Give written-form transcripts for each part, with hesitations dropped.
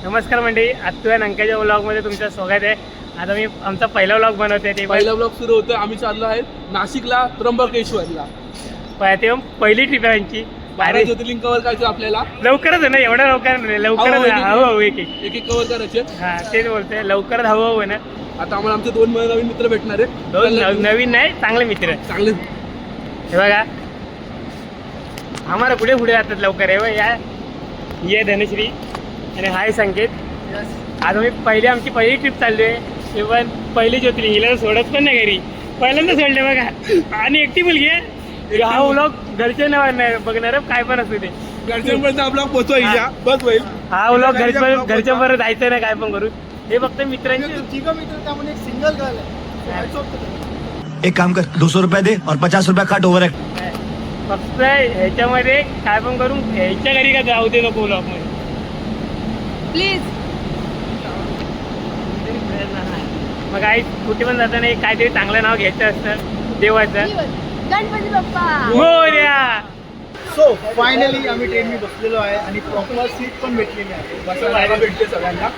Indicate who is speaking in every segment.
Speaker 1: नमस्कार मंडळी, आत्ता अंकाच्या व्लॉगमध्ये तुमचं स्वागत आहे. आता मी आमचा पहिला व्लॉग बनवते. ते
Speaker 2: पहिला व्लॉग सुरू होतं. आम्ही चाललो आहे नाशिकला, त्र्यंबकेश्वरला.
Speaker 1: ते पहिली ट्रिप आहे आमची.
Speaker 2: 12 ज्योतिर्लिंग कव्हर करायचे आपल्याला.
Speaker 1: लवकरच आहे ना, एवढ्या लवकर नाही, लवकरच हवं एक
Speaker 2: एक कव्हर करायचे.
Speaker 1: हा तेच बोलतोय, लवकरच हवं ना.
Speaker 2: आता आम्हाला आमचे 2 नवीन मित्र भेटणार आहेत.
Speaker 1: दोन नवीन नाही, चांगले मित्र
Speaker 2: चांगले.
Speaker 1: हे बघा, आम्हाला पुढे पुढे जातात लवकर. आहे या ये धनश्री आणि हाय संकेत. आज आम्ही आमची पहिली ट्रिप चालली आहे. पण पहिली ज्योतिर्लिंग, हिला सोडत पण नाही घरी, पहिल्यांदा सोडले बघा. आणि एकटी मुलगी आहे. हा व्लॉग घरचे नाही बघणार, काय पण असू ते.
Speaker 2: घरच्यांपर्यंत आपला पोहोचवायचा बस होईल.
Speaker 1: हा व्लॉग घरच्या बरं जायचं ना, काय पण करू. हे फक्त मित्रांची
Speaker 2: सिंगल गर्ल.
Speaker 3: एक काम कर, 200 रुपया दे और 50 रुपया काट ओवर एक्ट.
Speaker 1: फक्त ह्याच्यामध्ये काय पण करून ह्याच्या घरी का जाऊ दे नको व्लॉग मध्ये
Speaker 4: प्लीज.
Speaker 1: मग आई कुठे पण जाताना एक काहीतरी चांगलं नाव घ्यायचं असतं देवाचं.
Speaker 4: गणपती बाप्पा
Speaker 1: मोरया.
Speaker 5: सो फायनली आम्ही ट्रेननी बसलेलो आहे आणि प्रॉपर सीट पण भेटलेली आहे.
Speaker 2: बसायला भेटते सगळ्यांना.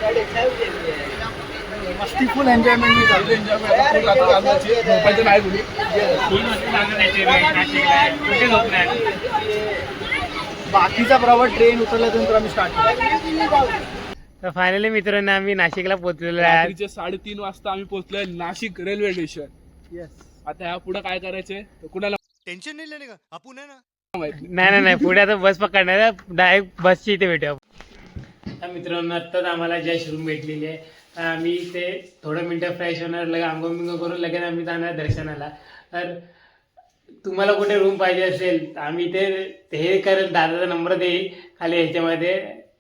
Speaker 5: मस्ती फुल एन्जॉयमेंट मी चालू.
Speaker 2: झोपायचं नाही कुठे.
Speaker 5: बाकीचा प्रवास ट्रेन उतरल्यानंतर आम्ही स्टार्ट केला.
Speaker 1: तर फायनली मित्रांनो आम्ही नाशिकला पोहोचलेलो आहे.
Speaker 2: रात्रीचे 3:30 वाजता आम्ही पोहोचलोय नाशिक रेल्वे स्टेशन.
Speaker 5: येस.
Speaker 2: आता ह्या पुढे काय करायचंय कुणाला
Speaker 3: टेंशन नहीं लेने का, आपण है ना.
Speaker 2: माहिती.
Speaker 1: नाही पुढे आता बस पकडणार, डायरेक्ट बसची इथे भेटू. मित्रांनो आत्ताच आम्हाला जस्ट रूम भेटलेली आहे. तर आम्ही ते थोडं मिनटं फ्रेश होणार, लगे आंघोळ बिंघोळ करून लगेच आम्ही जाणार दर्शनाला. तर तुम्हाला कुठे रूम पाहिजे असेल तर आम्ही ते हे करेल, दादाचा नंबर देईल खाली ह्याच्यामध्ये.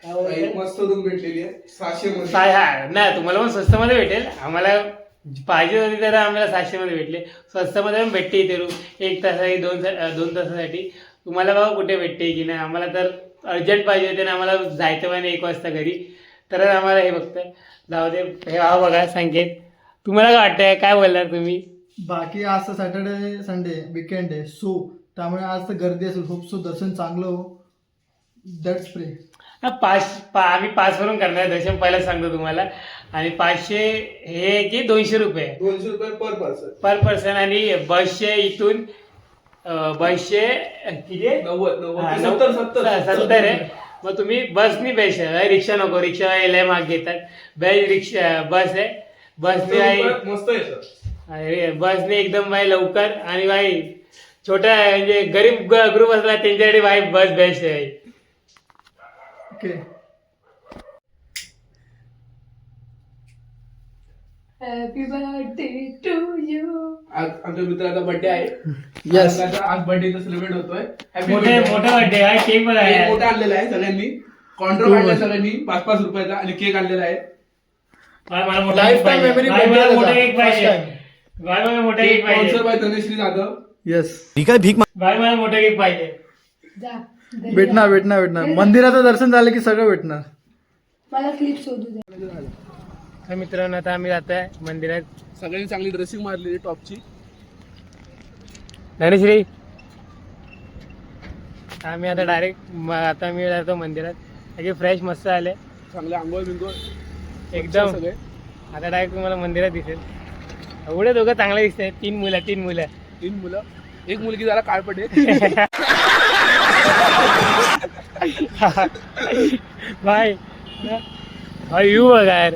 Speaker 2: एक मस्त रूम भेटलेली आहे 600 मध्ये.
Speaker 1: हा ना, तुम्हाला पण स्वस्तमध्ये भेटेल. आम्हाला पाहिजे होती तर आम्हाला 700 मध्ये भेटले. स्वस्तमध्ये पण भेटते इथे रूम. 1 तासासाठी 2 तासासाठी. तुम्हाला बघा कुठे भेटते की नाही. आम्हाला तर अर्जंट पाहिजे होते ना, आम्हाला जायचं पण 1 वाजता घरी. तर आम्हाला हे बघतं जाऊ दे. हे बघा संकेत, तुम्हाला काय वाटतंय, काय बोलणार तुम्ही?
Speaker 5: बाकी आज तर सॅटर्डे संडे वीकेंड आहे, सो त्यामुळे आज तर गर्दी असेल. होप सो दर्शन चांगलं हो. दॅट्स प्रे.
Speaker 1: आम्ही 5 वरून करणार दर्शन, पहिला सांगतो तुम्हाला. आणि 500 हे की 200 रुपये
Speaker 2: 200 रुपये
Speaker 1: पर पर्सन. आणि बसचे इथून बसचे किती 70 आहे. मग तुम्ही बसनी बेस्ट आहे, रिक्षा नको. रिक्षा यायला माग घेतात. रिक्षा बस आहे. बसने
Speaker 2: मस्त आहे.
Speaker 1: बसने एकदम भाई लवकर. आणि भाई छोटा म्हणजे गरीब ग्रुप असला त्यांच्यासाठी भाई बस बेस्ट आहे.
Speaker 5: Okay.
Speaker 4: Happy birthday to you.
Speaker 2: आज आमच्या मित्राचा बर्थडे आहे.
Speaker 5: Yes.
Speaker 2: आज बर्थडेचा सेलिब्रेट होतोय.
Speaker 1: मोठा बर्थडे आहे. केक पण आहे.
Speaker 2: मोठा आणलेला आहे सगळ्यांनी. कॉन्ट्रो काढलाय सगळ्यांनी 5-5 रुपयाचा आणि केक आणलेला आहे.
Speaker 1: मला मोठा
Speaker 5: Lifetime
Speaker 1: केक पाहिजे.
Speaker 5: memory
Speaker 1: भाई, मला
Speaker 5: birthday
Speaker 1: मोठा
Speaker 5: त्याचा.
Speaker 1: केक पाहिजे.
Speaker 5: First time.
Speaker 1: भाई, मला मोठा केक पाहिजे.
Speaker 2: Sponsor by Dhanashree Jadhav.
Speaker 5: Yes.
Speaker 3: ठीक आहे, भीक
Speaker 1: भाई, मला मोठा केक पाहिजे.
Speaker 4: जा.
Speaker 5: भेटणार. मंदिराचं दर्शन झालं की सगळं भेटणार.
Speaker 4: मला क्लिप शोधू दे.
Speaker 1: तर मित्रांनो आता आम्ही जातोय मंदिरात.
Speaker 2: सगळ्यांनी चांगली ड्रेसिंग मारलेली टॉपची.
Speaker 1: धनश्री, आम्ही आता डायरेक्ट आता मी जातो मंदिरात. सगळे फ्रेश मस्त आले
Speaker 2: चांगले आंघोळ बिंगोळ
Speaker 1: एकदम.
Speaker 2: सगळे.
Speaker 1: आता डायरेक्ट तुम्हाला मंदिरात दिसेल. एवढे दोघं चांगले दिसत आहेत. 3 मुलं
Speaker 2: 3 मुलं. एक मुलगी जरा काळपटे.
Speaker 1: भाई भाई यू बघा यार.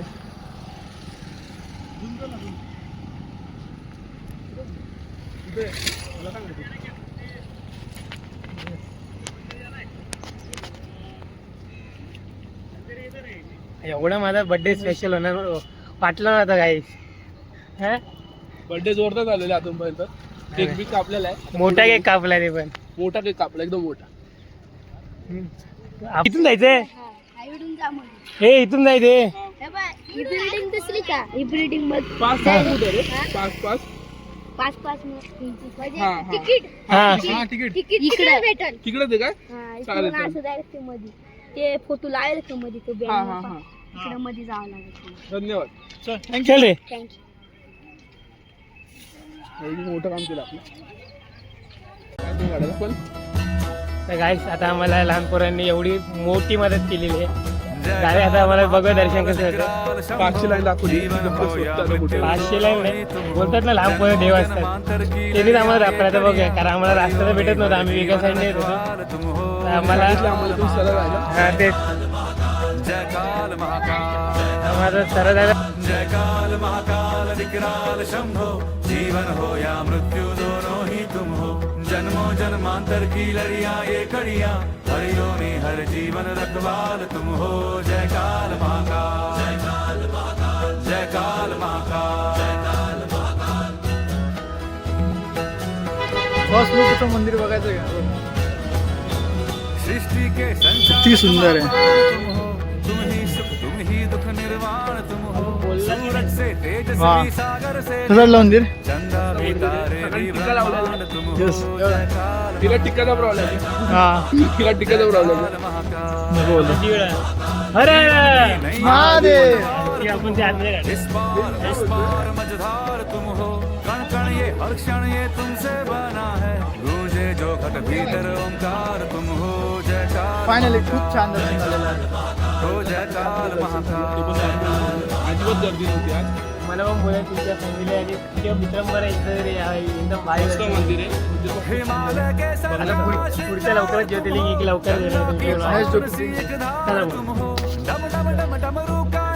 Speaker 1: एवढा माझा बर्थडे स्पेशल होणार वाटलं नव्हतं काही. हा
Speaker 2: बर्थडे जोरदार झालेला अजूनपर्यंत. केक बी कापलेला आहे.
Speaker 1: मोठा केक कापला रे. पण
Speaker 2: मोठा केक कापला एकदम मोठा.
Speaker 1: इथून जायचंय.
Speaker 4: आईवडून जा म्हणून.
Speaker 1: हे इथून जायचंय.
Speaker 4: हे बाय, ही बिल्डिंग दिसली का? ही बिल्डिंग मध्ये
Speaker 2: 5-5 होते रे. 5-5.
Speaker 4: 5-5
Speaker 2: हा, हा.
Speaker 4: तिकीट.
Speaker 1: हा
Speaker 4: तिकीट इकडे भेटल.
Speaker 2: तिकडे ते काय
Speaker 4: हा,
Speaker 2: चालेल,
Speaker 4: इकडून असं direct ते मध्ये ते फोटो लावेल का मध्ये तो
Speaker 2: हा
Speaker 4: बँक
Speaker 2: हा हा.
Speaker 4: इकडे मध्ये जावं लागेल.
Speaker 2: धन्यवाद.
Speaker 1: चल रे.
Speaker 4: थँक्यू.
Speaker 2: मोठं काम केलं आपलं. काय ते गाड्याला पण
Speaker 1: तर गाईस आता आम्हाला लहान पोरांनी एवढी मोठी मदत केलेली आहे. गाडी आता आम्हाला बघूया दर्शन कसं होतं.
Speaker 2: 500 लाईन दाखवली कुठे
Speaker 1: 500 लाईन नाही बोलतात ना लहान पोरं देव असतात त्यांनीच आम्हाला दाखवलं बघूया कारण आम्हाला रस्ता तर भेटत नव्हता आम्ही वेगळ्या साईडने येत होतो तर आम्हाला
Speaker 2: आम्हाला तुम्ही सरळ राहिला.
Speaker 1: हा तेच आम्हाला सरळ जायला
Speaker 6: जय काल महाकाल विकराल शंभो जीवन हो या मृत्यु दोनों ही तुम हो जन्मों जन्मांतर की लड़ियां ये कड़ियां हर योनि हर जीवन रखवाल तुम हो जय काल महाकाल जय काल महाकाल जय काल महाकाल जय काल महाकाल.
Speaker 5: फर्स्ट लोकचं मंदिर बघायचं का?
Speaker 6: सृष्टि के संचार
Speaker 5: किती सुंदर आहे.
Speaker 6: तुम हो तुम ही सुख तुम ही दुख निर्वाण तुम हो सूरज से तेजस्वी सागर से
Speaker 5: कसं मंदिर?
Speaker 6: चंदा तारे
Speaker 2: टीका लावलेला.
Speaker 6: तुम हो
Speaker 5: Yes.
Speaker 6: जय काल
Speaker 2: तिला टिकाचा प्रॉब्लेम आहे.
Speaker 5: हा
Speaker 2: तिला टिकाचा प्रॉब्लेम आहे.
Speaker 6: महाकाल.
Speaker 5: नको बोलतो.
Speaker 1: अरे
Speaker 5: महादेव
Speaker 1: ती आपण ते आतमध्ये काढू.
Speaker 6: इस पार मझधार तुम हो कण कण ये हर क्षण ये तुमसे बना है गूंजे जो घट भीतर ओंकार तुम हो जय काल
Speaker 5: फायनली खूप छान दर्शन झालेलं आहे.
Speaker 6: हो जय काल महाकाल.
Speaker 2: अजिबात गर्दी नव्हती आज.
Speaker 1: मला पण बोला तुमच्या फॅमिली आणि तुझ्या मित्रांवर एकदम भारी
Speaker 2: मस्त
Speaker 1: वाटलं.
Speaker 2: मंदिर आहे.
Speaker 6: हिमालय के
Speaker 1: आता पुढच्या लवकरच ज्योतिर्लिंग एक लवकर
Speaker 5: Nice
Speaker 1: चला
Speaker 5: job.
Speaker 1: मग.
Speaker 6: डम डम डम डमरू